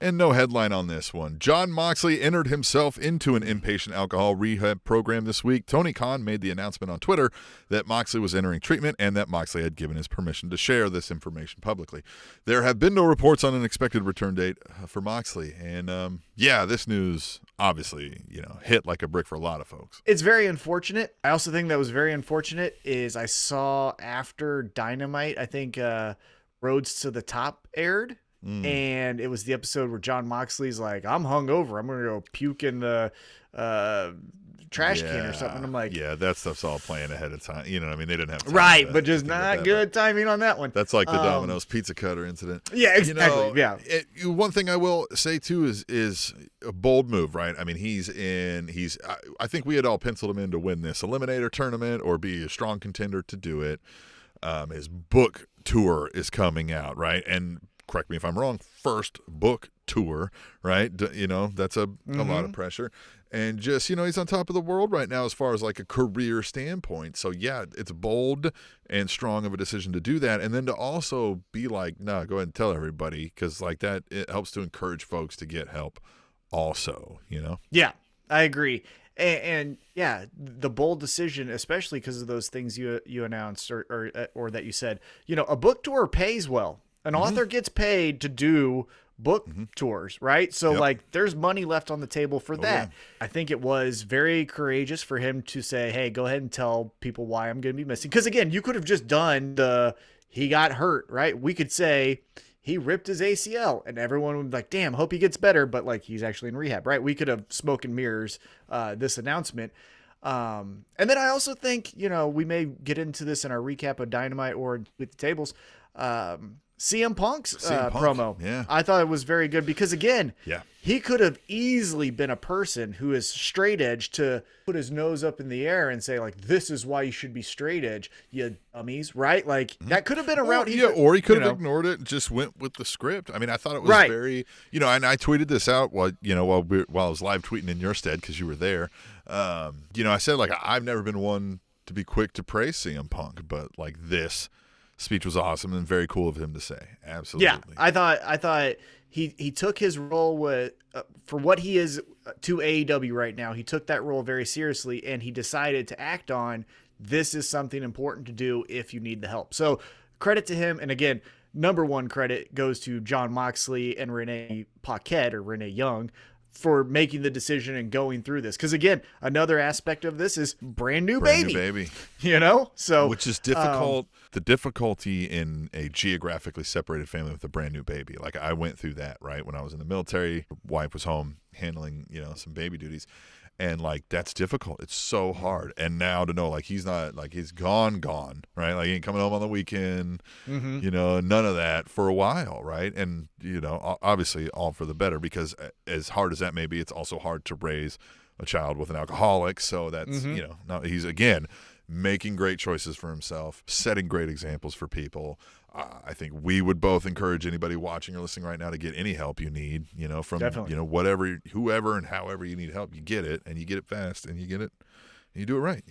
And no headline on this one. Jon Moxley entered himself into an inpatient alcohol rehab program this week. Tony Khan made the announcement on Twitter that Moxley was entering treatment and that Moxley had given his permission to share this information publicly. There have been no reports on an expected return date for Moxley. And, this news obviously, hit like a brick for a lot of folks. It's very unfortunate. I also think that was very unfortunate is I saw after Dynamite, I think Roads to the Top aired. And it was the episode where Jon Moxley's like, I'm hungover. I'm going to go puke in the trash can or something. I'm like, yeah, that stuff's all playing ahead of time. You know what I mean? They didn't have time. Right, but just not good timing on that one. That's like the Domino's pizza cutter incident. Yeah, exactly. One thing I will say, too, is a bold move, right? I mean, I think we had all penciled him in to win this Eliminator tournament or be a strong contender to do it. His book tour is coming out, right? And correct me if I'm wrong, first book tour, right? That's a lot of pressure. And just, he's on top of the world right now as far as like a career standpoint. So, yeah, it's bold and strong of a decision to do that. And then to also be like, no, go ahead and tell everybody because like that, it helps to encourage folks to get help also, Yeah, I agree. And yeah, the bold decision, especially because of those things you announced or that you said, a book tour pays well. An author gets paid to do book tours, right? So there's money left on the table for that. Yeah. I think it was very courageous for him to say, hey, go ahead and tell people why I'm going to be missing. Because again, you could have just done he got hurt, right? We could say he ripped his ACL and everyone would be like, damn, hope he gets better. But like, he's actually in rehab, right? We could have smoke and mirrors this announcement. And then I also think, we may get into this in our recap of Dynamite or with the tables. CM Punk's promo. Yeah. I thought it was very good because, again, he could have easily been a person who is straight edge to put his nose up in the air and say, like, this is why you should be straight edge, you dummies, right? Like, that could have been a route. Or he could have ignored it and just went with the script. I mean, I thought it was very, and I tweeted this out while I was live tweeting in your stead because you were there. I said, like, I've never been one to be quick to praise CM Punk, but, like, this speech was awesome and very cool of him to say. Absolutely. Yeah, I thought he took his role for what he is to AEW right now. He took that role very seriously, and he decided to act on this is something important to do if you need the help. So credit to him. And again, number one credit goes to Jon Moxley and Renee Paquette or Renee Young for making the decision and going through this. Because again, another aspect of this is brand new baby. So which is difficult. The difficulty in a geographically separated family with a brand new baby. Like I went through that, right? When I was in the military, wife was home handling, some baby duties. And like, that's difficult. It's so hard. And now to know, like, he's not, like, he's gone, right? Like, he ain't coming home on the weekend, none of that for a while, right? And, obviously all for the better because as hard as that may be, it's also hard to raise a child with an alcoholic. So that's, he's, again, making great choices for himself, setting great examples for people. I think we would both encourage anybody watching or listening right now to get any help you need, from, Definitely. Whatever, whoever and however you need help, you get it and you get it fast and you get it and you do it right,